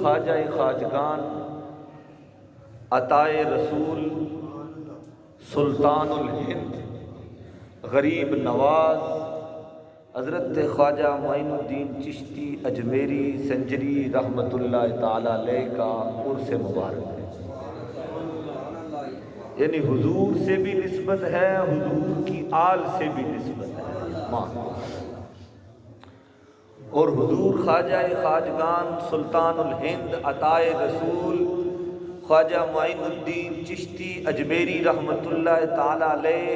خواجہ خواجگان عطائے رسول سلطان الہند غریب نواز حضرت خواجہ معین الدین چشتی اجمیری سنجری رحمۃ اللہ تعالی علیہ کا عرس مبارک ہے۔ یعنی حضور سے بھی نسبت ہے، حضور کی آل سے بھی نسبت ہے ماں، اور حضور خواجہ خواجگان سلطان الہند عطائے رسول خواجہ معین الدین چشتی اجمیری رحمۃ اللہ تعالی علیہ،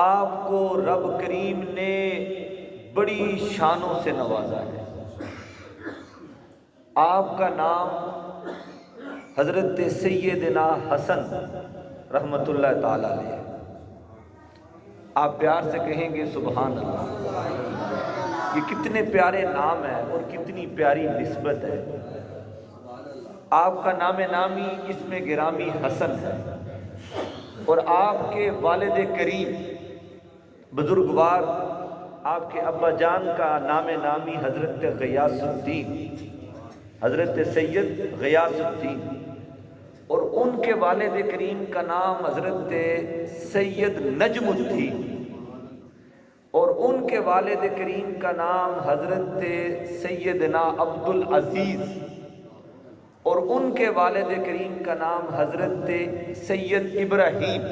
آپ کو رب کریم نے بڑی شانوں سے نوازا ہے۔ آپ کا نام حضرت سیدنا حسن رحمۃ اللہ تعالی علیہ، آپ پیار سے کہیں گے سبحان اللہ۔ یہ کتنے پیارے نام ہیں اور کتنی پیاری نسبت ہے۔ آپ کا نام نامی اسم گرامی حسن ہے، اور آپ کے والد کریم بزرگوار آپ کے ابا جان کا نام نامی حضرت غیاث الدین، حضرت سید غیاث الدین، اور ان کے والد کریم کا نام حضرت سید نجم الدین، اور ان کے والد کریم کا نام حضرت سیدنا عبد العزیز، اور ان کے والد کریم کا نام حضرت سید ابراہیم،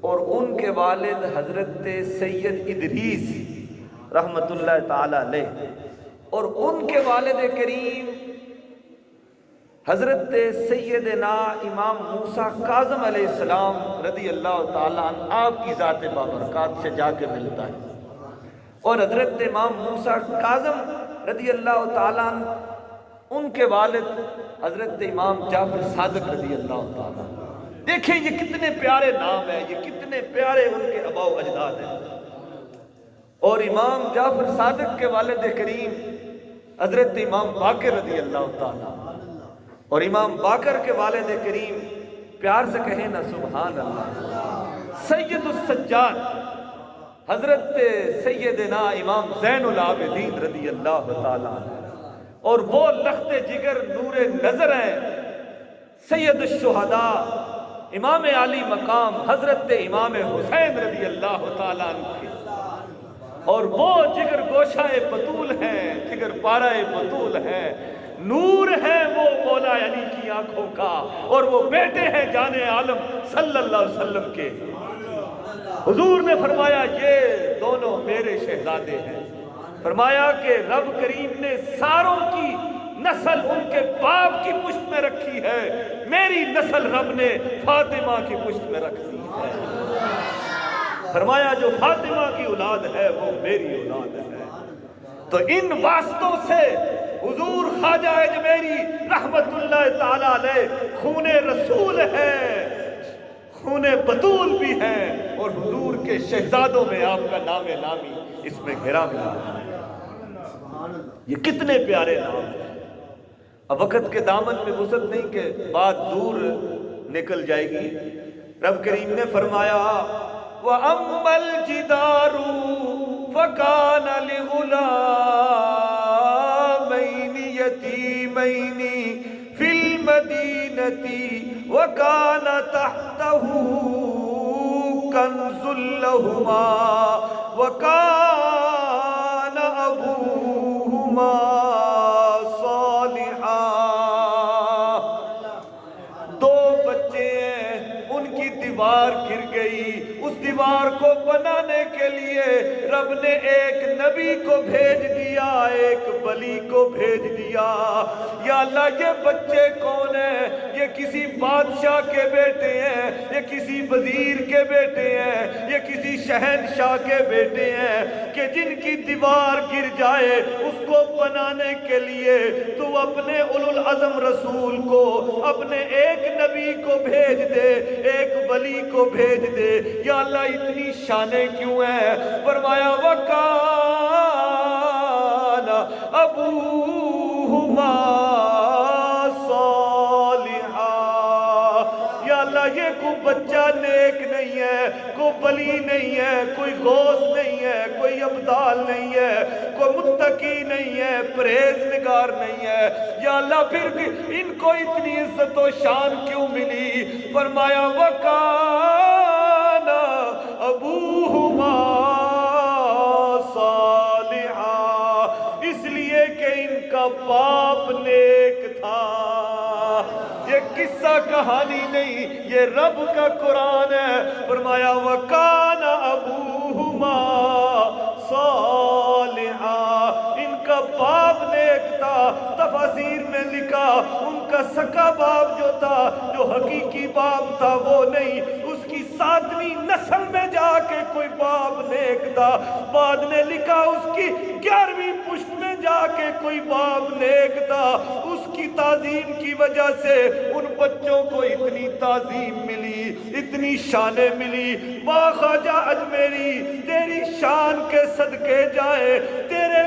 اور ان کے والد حضرت سید ادریس رحمۃ اللہ تعالی علیہ، اور ان کے والد کریم حضرت سیدنا امام موسیٰ کاظم علیہ السلام رضی اللہ تعالیٰ عنہ، آپ کی ذات بابرکات سے جا کے ملتا ہے۔ اور حضرت امام موسیٰ کاظم رضی اللہ تعالیٰ عنہ، ان کے والد حضرت امام جعفر صادق رضی اللہ تعالیٰ عنہ۔ دیکھیں یہ کتنے پیارے نام ہیں، یہ کتنے پیارے ان کے آباء و اجداد ہیں۔ اور امام جعفر صادق کے والد کریم حضرت امام باقر رضی اللہ تعالیٰ عنہ، اور امام باقر کے والد کریم، پیار سے کہیں نا سبحان اللہ، سید السجاد حضرت سیدنا امام زین العابدین رضی اللہ تعالیٰ عنہ، اور وہ لخت جگر نور نظر ہیں سید الشہداء امام علی مقام حضرت امام حسین رضی اللہ تعالیٰ عنہ کے، اور وہ جگر گوشہ بطول ہیں، جگر پارہ بطول ہیں، نور ہے وہ مولا علی کی آنکھوں کا، اور وہ بیٹے ہیں جان عالم صلی اللہ علیہ وسلم کے۔ حضور نے فرمایا یہ دونوں میرے شہزادے ہیں۔ فرمایا کہ رب کریم نے ساروں کی نسل ان کے باپ کی پشت میں رکھی ہے، میری نسل رب نے فاطمہ کی پشت میں رکھ دی ہے۔ فرمایا جو فاطمہ کی اولاد ہے وہ میری اولاد ہے۔ تو ان واسطوں سے حضور خواجہ اجمیری رحمت اللہ تعالی علیہ خون رسول ہے، خون بطول بھی ہے، اور حضور کے شہزادوں میں آپ کا نام نامی اس میں گرامی ہے۔ یہ کتنے پیارے نام ہیں۔ اب وقت کے دامن میں وسعت نہیں کہ بات دور نکل جائے گی۔ رب کریم نے فرمایا وَأَمَّا الْجِدَارُ فَكَانَ لِغُلَامَيْنِ يَتِيمَيْنِ فِي الْمَدِينَةِ وَكَانَ تَحْتَهُ كَنْزٌ لَهُمَا وَكَانَ أَبُوهُمَا صَالِحًا۔ دو بچے ہیں، ان کی دیوار گر گئی، اس دیوار کو بنانے کے لیے رب نے ایک نبی کو بھیج دیا، ایک ولی کو بھیج دیا۔ یا اللہ یہ بچے کون ہیں؟ یہ کسی بادشاہ کے بیٹے ہیں، یہ کسی وزیر کے بیٹے ہیں، یہ کسی شہنشاہ کے بیٹے ہیں کہ جن کی دیوار گر جائے اس کو بنانے کے لیے تو اپنے اولو العزم رسول کو، اپنے ایک نبی کو بھیج دے، ایک ولی کو بھیج دے۔ یا اللہ اتنی شانیں کیوں ہیں؟ فرمایا وَكَانَ أَبُوهُمَا صَالِحًا۔ یا اللہ یہ کوئی بچہ نیک نہیں ہے، کوئی ولی نہیں ہے، کوئی غوث نہیں ہے، کوئی ابدال نہیں ہے، کوئی متقی نہیں ہے، پرہیزگار نہیں ہے، یا اللہ پھر ان کو اتنی عزت و شان کیوں ملی؟ فرمایا وَكَانَ أَبُوهُمَا صَالِحًا، اس لیے کہ ان کا باپ نیک تھا۔ یہ قصہ کہانی نہیں، یہ رب کا قرآن ہے۔ فرمایا وَكَانَ أَبُوهُمَا صَالِحًا، ان کا باپ نیک تھا۔ تفاسیر میں لکھا ان کا سکا باپ جو تھا، جو حقیقی باپ تھا وہ نہیں، اس کی 7ویں نسل میں جا کے کوئی باپ نیک تھا۔ بعد نے لکھا اس کی 11ویں پشت میں جا کے کوئی باپ نیک تھا۔ اس کی تعظیم کی وجہ سے ان بچوں کو اتنی تعظیم ملی، اتنی شانیں ملی۔ واہ خواجہ اجمیری، تیری شان کے صدقے جائے، تیرے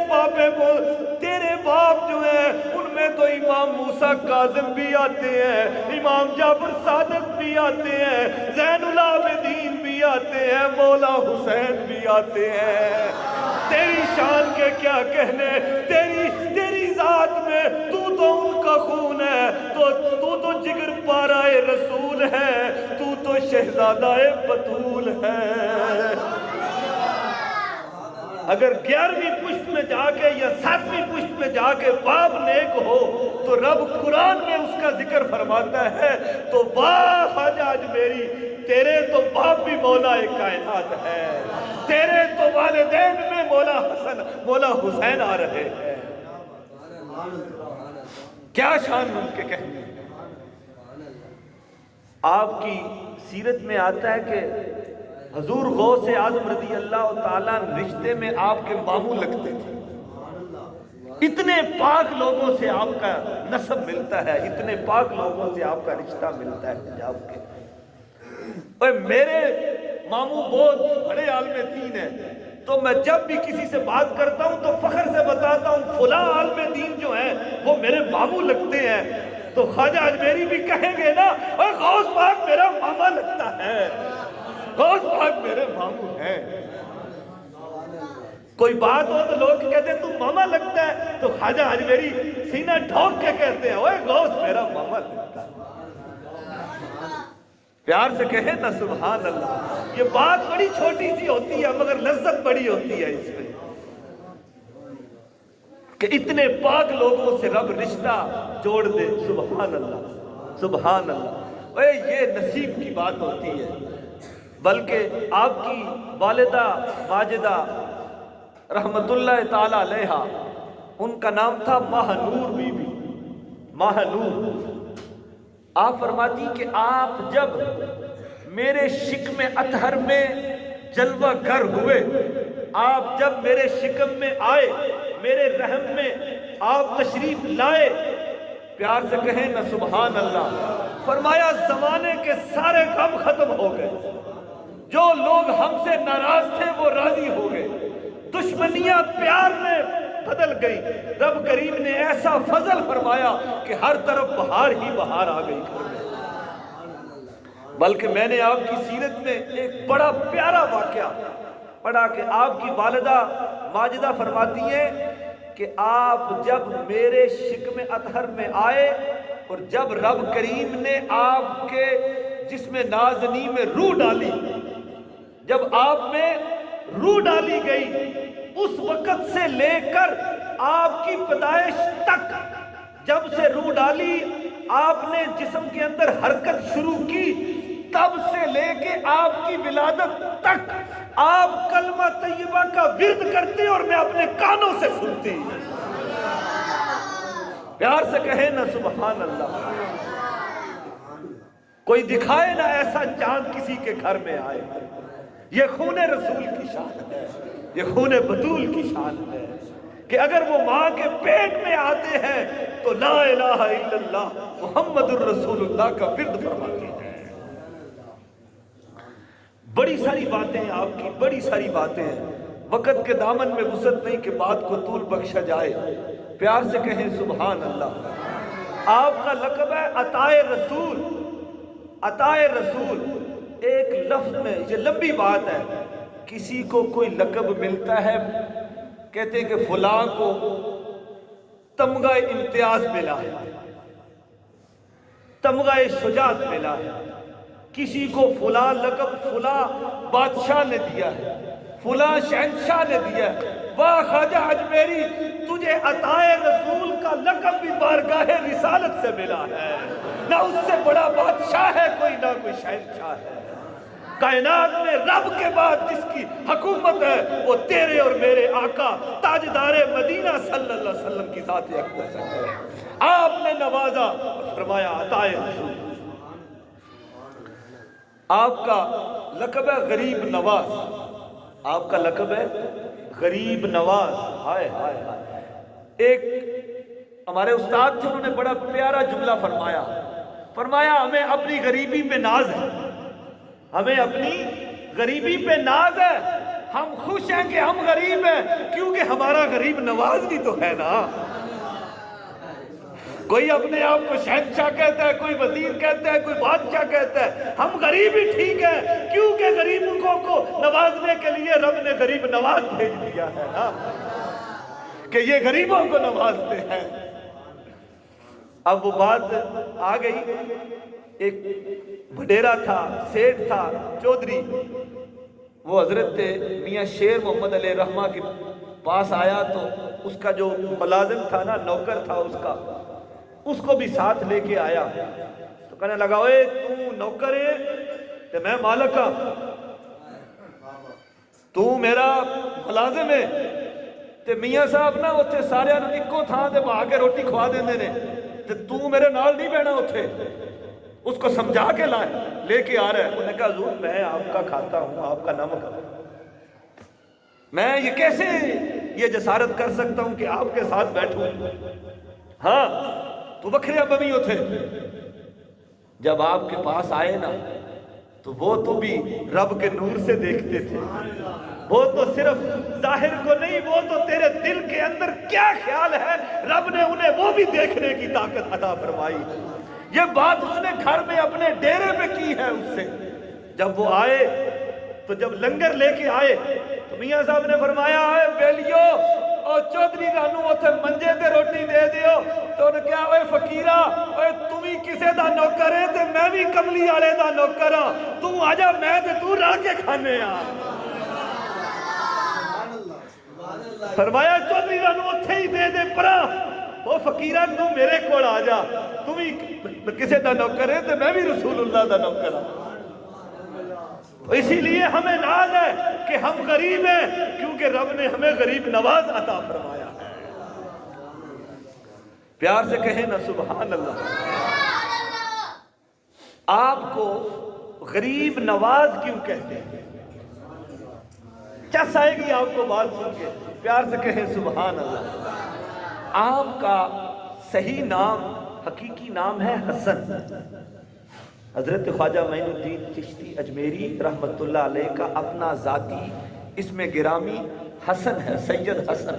باپ جو ہیں ان میں تو امام موسیٰ کاظم بھی آتے ہیں، امام جعفر صادق بھی آتے ہیں، زین العابدین بھی آتے ہیں، مولا حسین بھی آتے ہیں۔ تیری شان کے کیا کہنے، تیری ذات میں تو ان کا خون ہے، تو جگر پارہ رسول ہے، تو شہزادہ بطول ہے۔ اگر 11ویں پشت میں جا کے یا 7ویں پشت میں جا کے باپ نیک ہو تو رب قرآن میں اس کا ذکر فرماتا ہے تو واہ خواجہ اجمیری، تیرے تو باپ بھی مولا کائنات ہے، تیرے تو والدین میں مولا حسین آ رہے ہیں۔ کیا شان ان کے کہنے۔ آپ کی سیرت میں آتا ہے کہ حضور غوث اعظم رضی اللہ تعالیٰ رشتے میں آپ کے ماموں لگتے تھے۔ اتنے پاک لوگوں سے آپ کا نسب ملتا ہے، اتنے پاک لوگوں سے آپ کا رشتہ ملتا ہے پنجاب کے۔ اور میرے ماموں بہت بڑے عالم دین ہیں، تو میں جب بھی کسی سے بات کرتا ہوں تو فخر سے بتاتا ہوں فلاں عالم دین جو ہیں وہ میرے ماموں لگتے ہیں۔ تو خواجہ اجمیری بھی کہیں گے نا، اور غوث پاک میرا ماما لگتا ہے، غوث پاک میرے ماموں ہیں۔ کوئی بات ہو تو لوگ کہتے ہیں تو ماما لگتا ہے، تو خواجہ اجمیری سینہ ٹھوک کے کہتے ہیں اوے غوث میرا ماما لگتا ہے۔ پیار سے کہیں نا سبحان اللہ۔ یہ بات بڑی چھوٹی سی ہوتی ہے مگر لذت بڑی ہوتی ہے اس میں، کہ اتنے پاک لوگوں سے رب رشتہ جوڑ دے۔ سبحان اللہ سبحان اللہ۔ اے یہ نصیب کی بات ہوتی ہے۔ بلکہ آپ کی والدہ ماجدہ رحمت اللہ تعالی علیہا، ان کا نام تھا ماہ نور بی بی، ماہ نور۔ آپ فرماتی کہ آپ جب میرے شکم اطہر میں جلوہ گر ہوئے، آپ جب میرے شکم میں آئے، میرے رحم میں آپ تشریف لائے، پیار سے کہیں نا سبحان اللہ، فرمایا زمانے کے سارے غم ختم ہو گئے، جو لوگ ہم سے ناراض تھے وہ راضی ہو گئے، دشمنیاں پیار میں بدل گئی۔ رب کریم نے ایسا فضل فرمایا کہ ہر طرف بہار ہی بہار آ گئی گھر میں۔ بلکہ میں نے آپ کی سیرت میں ایک بڑا پیارا واقعہ پڑھا کہ آپ کی والدہ ماجدہ فرماتی ہیں کہ آپ جب میرے شکم اطہر میں آئے اور جب رب کریم نے آپ کے جسم نازنی میں روح ڈالی، جب آپ میں روح ڈالی گئی، اس وقت سے لے کر آپ کی پیدائش تک، جب سے روح ڈالی آپ نے جسم کے اندر حرکت شروع کی، تب سے لے کے آپ کی ولادت تک آپ کلمہ طیبہ کا ورد کرتے اور میں اپنے کانوں سے سنتی۔ پیار سے کہیں نا سبحان اللہ۔ کوئی دکھائے نا ایسا چاند کسی کے گھر میں آئے۔ یہ خون رسول کی شان ہے، یہ خون بطول کی شان ہے کہ اگر وہ ماں کے پیٹ میں آتے ہیں تو لا الہ الا اللہ محمد الرسول اللہ کا ورد فرماتے ہیں۔ بڑی ساری باتیں ہیں آپ کی، بڑی ساری باتیں ہیں، وقت کے دامن میں وسعت نہیں کہ بات کو طول بخشا جائے۔ پیار سے کہیں سبحان اللہ۔ آپ کا لقب ہے عطائے رسول، عطائے رسول ایک لفظ میں، یہ لمبی بات ہے، کسی کو کوئی لقب ملتا ہے، کہتے ہیں کہ فلاں کو تمغہ امتیاز ملا ہے، تمغہ شجاعت ملا ہے، کسی کو فلاں لقب فلاں بادشاہ نے دیا ہے، فلاں شہنشاہ نے دیا ہے۔ واہ خواجہ اجمیری، تجھے عطائے رسول کا لقب بھی بارگاہ رسالت سے ملا ہے، نہ اس سے بڑا بادشاہ ہے کوئی، نہ کوئی شہنشاہ ہے۔ کائنات میں رب کے بعد جس کی حکومت ہے وہ تیرے اور میرے آقا تاجدار مدینہ صلی اللہ علیہ وسلم کی ذات اقدس ہے۔ آپ نے نوازا، فرمایا عطائے رسول۔ آپ کا لقب ہے غریب نواز، آپ کا لقب ہے غریب نواز۔ ہائے ہائے ہائے، ایک ہمارے استاد تھے، انہوں نے بڑا پیارا جملہ فرمایا، فرمایا ہمیں اپنی غریبی پہ ناز ہے، ہمیں اپنی غریبی پہ ناز ہے، ہم خوش ہیں کہ ہم غریب ہیں، کیونکہ ہمارا غریب نواز بھی تو ہے نا۔ کوئی اپنے آپ کو شہنشاہ کہتا ہے، کوئی وزیر کہتا ہے، کوئی بادشاہ کہتا ہے، ہم غریب ہی ٹھیک ہے، کیونکہ غریبوں کو نوازنے کے لیے رب نے غریب نواز بھیج دیا ہے نا، کہ یہ غریبوں کو نوازتے ہیں۔ اب وہ بات آ گئی، ایک وڈیرا تھا، سیٹھ تھا، چودھری، وہ حضرت میاں شیر محمد علیہ رحمہ کے پاس آیا تو اس کا جو ملازم تھا نا، نوکر تھا اس کا، اس کو بھی ساتھ لے کے آیا تو کہنے لگا، اوے تو نوکر ہے تو میں مالک ہاں، تو میرا ملازم ہے تے میاں صاحب نا اتھے سارے اکو تھان تے بہا کے روٹی کھوا دیندے نے تے تو میرے نال نہیں بہنا اتھے۔ اس کو سمجھا کے لے کے آ رہا ہے، انہوں نے کہا حضور میں آپ کا کھاتا ہوں، آپ کا نمک، میں یہ کیسے یہ جسارت کر سکتا ہوں کہ آپ کے ساتھ بیٹھوں؟ ہاں تو بکھریا بمی تھے۔ جب آپ کے پاس آئے نا تو وہ تو بھی رب کے نور سے دیکھتے تھے، وہ تو صرف ظاہر کو نہیں، وہ تو تیرے دل کے اندر کیا خیال ہے رب نے انہیں وہ بھی دیکھنے کی طاقت عطا فرمائی۔ یہ بات اس نے گھر میں اپنے ڈیرے پہ کی ہے اس سے۔ جب وہ آئے تو جب لنگر لے کے آئے تو میاں صاحب نے فرمایا، اے بیلیو اور چودھری رانو اتھے منجے تے روٹی دے دیو، تو انہوں نے کہا، اے فقیرہ، اے تمہیں کسے دا نوکر ہے تے میں بھی کملی آلے دا نوکر ہاں، تو آجا میں تے تو رہ کے کھانے ہاں۔ فرمایا چودھری رانو اتھے ہی دے دے پرا، وہ فقیرہ تو میرے کوڑ آجا، تمہیں کسے دا نوکر ہے تے میں بھی رسول اللہ دا نوکر ہاں۔ اسی لیے ہمیں ناز ہے کہ ہم غریب ہیں، کیونکہ رب نے ہمیں غریب نواز عطا فرمایا ہے۔ پیار سے کہیں نا سبحان اللہ۔ آپ کو غریب نواز کیوں کہتے ہیں؟ چس آئے گی آپ کو بات سن کے، پیار سے کہیں سبحان اللہ۔ آپ کا صحیح نام، حقیقی نام ہے حسن۔ حضرت خواجہ معین الدین چشتی اجمیری رحمت اللہ علیہ کا اپنا ذاتی اسم گرامی حسن ہے، سید حسن۔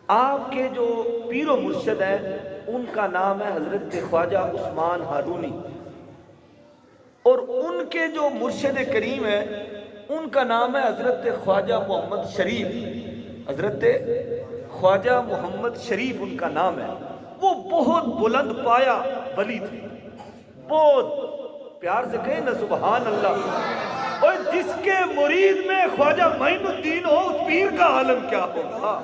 آپ کے جو پیر و مرشد ہیں ان کا نام ہے حضرت خواجہ عثمان ہارونی، اور ان کے جو مرشد کریم ہیں ان کا نام ہے حضرت خواجہ محمد شریف۔ حضرت خواجہ محمد شریف ان کا نام ہے۔ وہ بہت بلند پایا ولی تھے، بہت، پیار سے کہیں نا سبحان اللہ۔ اور جس کے مرید میں خواجہ معین الدین ہو اس پیر کا عالم کیا ہوگا،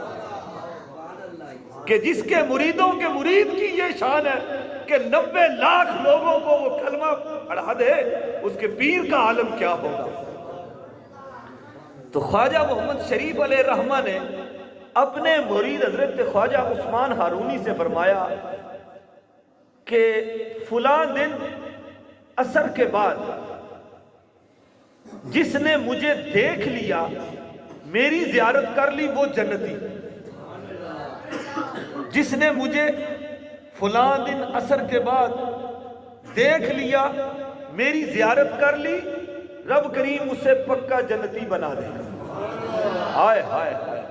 کہ جس کے مریدوں کے مرید کی یہ شان ہے کہ 90 لاکھ لوگوں کو وہ کلمہ پڑھا دے، اس کے پیر کا عالم کیا ہوگا۔ تو خواجہ محمد شریف علیہ الرحمہ نے اپنے مرید حضرت خواجہ عثمان ہارونی سے فرمایا کہ فلاں دن عصر کے بعد جس نے مجھے دیکھ لیا، میری زیارت کر لی، وہ جنتی۔ جس نے مجھے فلاں دن عصر کے بعد دیکھ لیا، میری زیارت کر لی، رب کریم اسے پکا جنتی بنا دے گا۔ ہائے ہائے ہائے،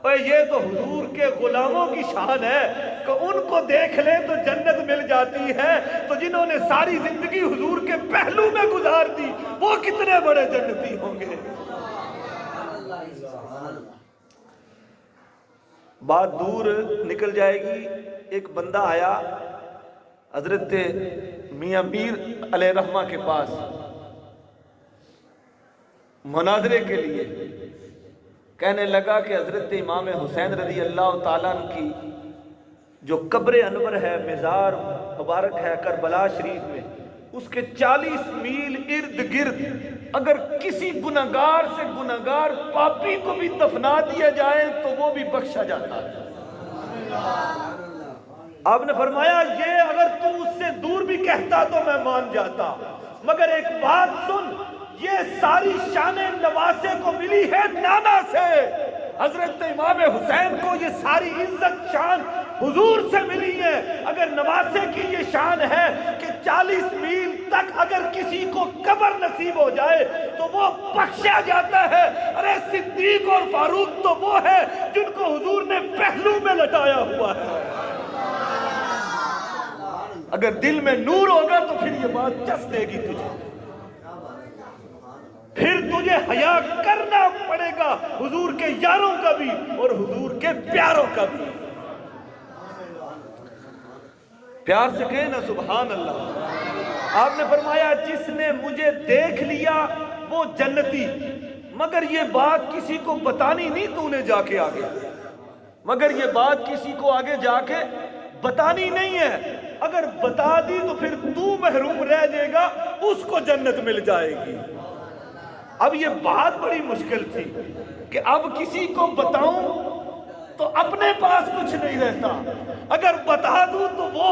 اور یہ تو حضور کے غلاموں کی شان ہے کہ ان کو دیکھ لیں تو جنت مل جاتی ہے، تو جنہوں نے ساری زندگی حضور کے پہلو میں گزار دی وہ کتنے بڑے جنتی ہوں گے۔ بات دور نکل جائے گی۔ ایک بندہ آیا حضرت میاں میر علیہ رحمہ کے پاس مناظرے کے لیے، کہنے لگا کہ حضرت امام حسین رضی اللہ تعالیٰ عنہ کی جو قبر انور ہے، مزار مبارک ہے کربلا شریف میں، اس کے 40 میل ارد گرد اگر کسی گناہگار سے گناہگار پاپی کو بھی دفنا دیا جائے تو وہ بھی بخشا جاتا ہے۔ آپ نے فرمایا یہ اگر تو اس سے دور بھی کہتا تو میں مان جاتا، مگر ایک بات سن، یہ ساری شان نواسے کو ملی ہے نانا سے، حضرت امام حسین کو یہ ساری عزت شان حضور سے ملی ہے۔ اگر نواسے کی یہ شان ہے کہ 40 میل تک اگر کسی کو قبر نصیب ہو جائے تو وہ بخشا جاتا ہے، ارے صدیق اور فاروق تو وہ ہے جن کو حضور نے پہلو میں لٹایا ہوا ہے۔ اگر دل میں نور ہوگا تو پھر یہ بات چس دے گی تجھے، پھر تجھے حیا کرنا پڑے گا حضور کے یاروں کا بھی اور حضور کے پیاروں کا بھی۔ پیار سے کہے نا سبحان اللہ۔ آپ نے فرمایا جس نے مجھے دیکھ لیا وہ جنتی، مگر یہ بات کسی کو بتانی نہیں تو نے جا کے آگے، مگر یہ بات کسی کو آگے جا کے بتانی نہیں ہے، اگر بتا دی تو پھر تو محروم رہ جائے گا، اس کو جنت مل جائے گی۔ اب یہ بات بڑی مشکل تھی کہ اب کسی کو بتاؤں تو اپنے پاس کچھ نہیں رہتا، اگر بتا دوں تو وہ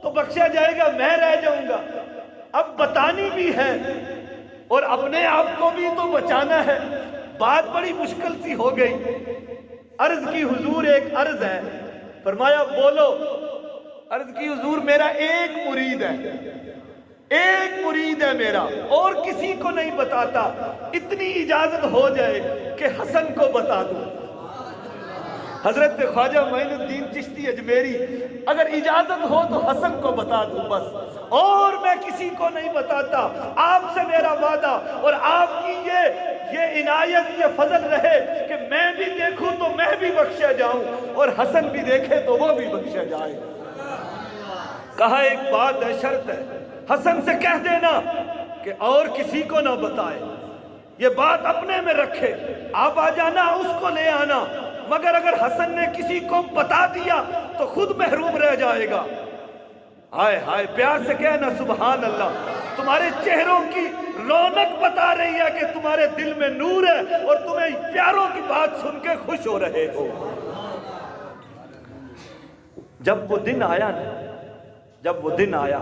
تو بخشا جائے گا، میں رہ جاؤں گا۔ اب بتانی بھی ہے اور اپنے آپ کو بھی تو بچانا ہے، بات بڑی مشکل سی ہو گئی۔ عرض کی حضور ایک عرض ہے، فرمایا بولو۔ عرض کی حضور میرا ایک مرید ہے، ایک مرید ہے میرا، اور کسی کو نہیں بتاتا، اتنی اجازت ہو جائے کہ حسن کو بتا دوں۔ حضرت خواجہ معین الدین چشتی اجمیری، اگر اجازت ہو تو حسن کو بتا دوں بس، اور میں کسی کو نہیں بتاتا، آپ سے میرا وعدہ اور آپ کی یہ عنایت یہ فضل رہے کہ میں بھی دیکھوں تو میں بھی بخشا جاؤں اور حسن بھی دیکھے تو وہ بھی بخشا جائے۔ کہا ایک بات ہے، شرط ہے، حسن سے کہہ دینا کہ اور کسی کو نہ بتائے، یہ بات اپنے میں رکھے، آپ آ جانا اس کو لے آنا، مگر اگر حسن نے کسی کو بتا دیا تو خود محروم رہ جائے گا۔ ہائے ہائے، پیار سے کہنا سبحان اللہ۔ تمہارے چہروں کی رونق بتا رہی ہے کہ تمہارے دل میں نور ہے اور تمہیں پیاروں کی بات سن کے خوش ہو رہے ہو۔ جب وہ دن آیا نا، جب وہ دن آیا،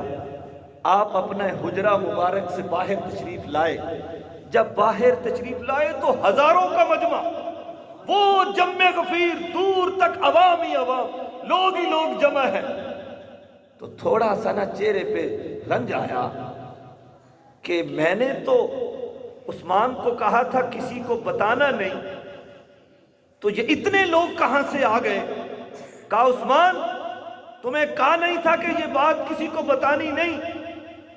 آپ اپنے حجرہ مبارک سے باہر تشریف لائے، جب باہر تشریف لائے تو ہزاروں کا مجمع، وہ جم غفیر، دور تک عوام ہی عوام، لوگ ہی لوگ جمع ہے، تو تھوڑا سا نا چہرے پہ رنج آیا کہ میں نے تو عثمان کو کہا تھا کسی کو بتانا نہیں، تو یہ اتنے لوگ کہاں سے آ گئے؟ کہا عثمان تمہیں کہا نہیں تھا کہ یہ بات کسی کو بتانی نہیں؟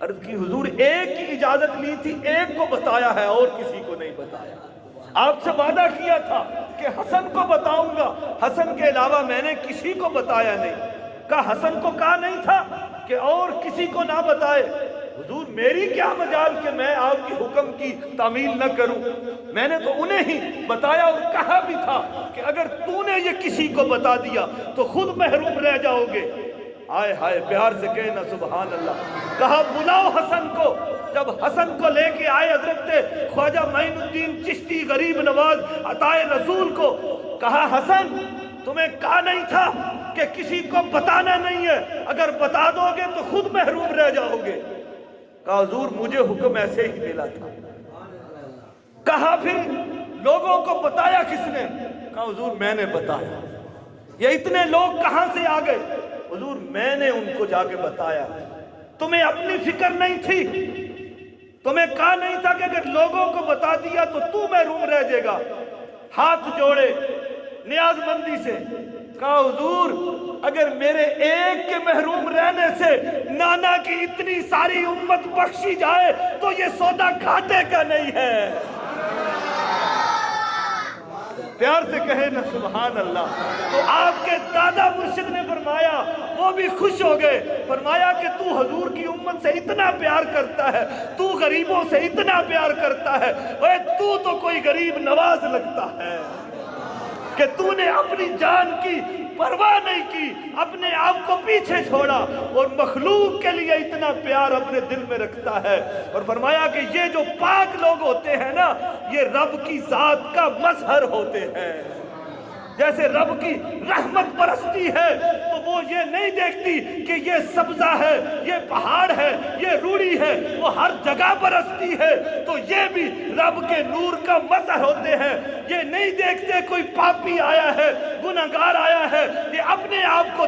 عرض کی حضور ایک کی اجازت لی تھی، ایک کو بتایا ہے اور کسی کو نہیں بتایا۔ آپ سے وعدہ کیا تھا کہ حسن کو بتاؤں گا، حسن کے علاوہ میں نے کسی کو بتایا نہیں۔ کہا حسن کو کہا نہیں تھا کہ اور کسی کو نہ بتائے؟ حضور میری کیا مجال کہ میں آپ کی حکم کی تعمیل نہ کروں، میں نے تو انہیں ہی بتایا اور کہا بھی تھا کہ اگر تو نے یہ کسی کو بتا دیا تو خود محروم رہ جاؤ گے۔ آئے ہائے، پیار سے کہنا سبحان اللہ۔ کہا بلاؤ حسن کو۔ جب حسن کو لے کے آئے حضرت خواجہ معین الدین چشتی غریب نواز عطائے رسول کو، کہا حسن تمہیں کہا نہیں تھا کہ کسی کو بتانا نہیں ہے، اگر بتا دو گے تو خود محروم رہ جاؤ گے؟ کہا حضور مجھے حکم ایسے ہی ملا تھا۔ کہا پھر لوگوں کو بتایا کس نے؟ کہا حضور میں نے بتایا۔ یہ اتنے لوگ کہاں سے آ گئے؟ حضور میں نے ان کو جا کے بتایا۔ تمہیں اپنی فکر نہیں تھی؟ تمہیں کہا نہیں تھا کہ اگر لوگوں کو بتا دیا تو تو محروم رہ جائے گا؟ ہاتھ جوڑے نیاز مندی سے، کہا حضور اگر میرے ایک کے محروم رہنے سے نانا کی اتنی ساری امت بخشی جائے تو یہ سودا گھاٹے کا نہیں ہے۔ پیار سے کہے نا سبحان اللہ۔ تو آپ کے دادا مرشد نے فرمایا، وہ بھی خوش ہو گئے، فرمایا کہ تو حضور کی امت سے اتنا پیار کرتا ہے، تو غریبوں سے اتنا پیار کرتا ہے، اے تو تو کوئی غریب نواز لگتا ہے کہ تو نے اپنی جان کی پرواہ نہیں کی، اپنے آپ کو پیچھے چھوڑا اور مخلوق کے لیے اتنا پیار اپنے دل میں رکھتا ہے۔ اور فرمایا کہ یہ جو پاک لوگ ہوتے ہیں نا، یہ رب کی ذات کا مظہر ہوتے ہیں۔ جیسے رب کی رحمت برستی ہے تو وہ یہ نہیں دیکھتی کہ یہ سبزہ ہے، یہ پہاڑ ہے، یہ روڑی ہے، وہ ہر جگہ برستی ہے، تو یہ بھی رب کے نور کا مظہر ہوتے ہیں۔ یہ نہیں دیکھتے کوئی پاپی آیا ہے، گنہگار آیا ہے، یہ اپنے آپ کو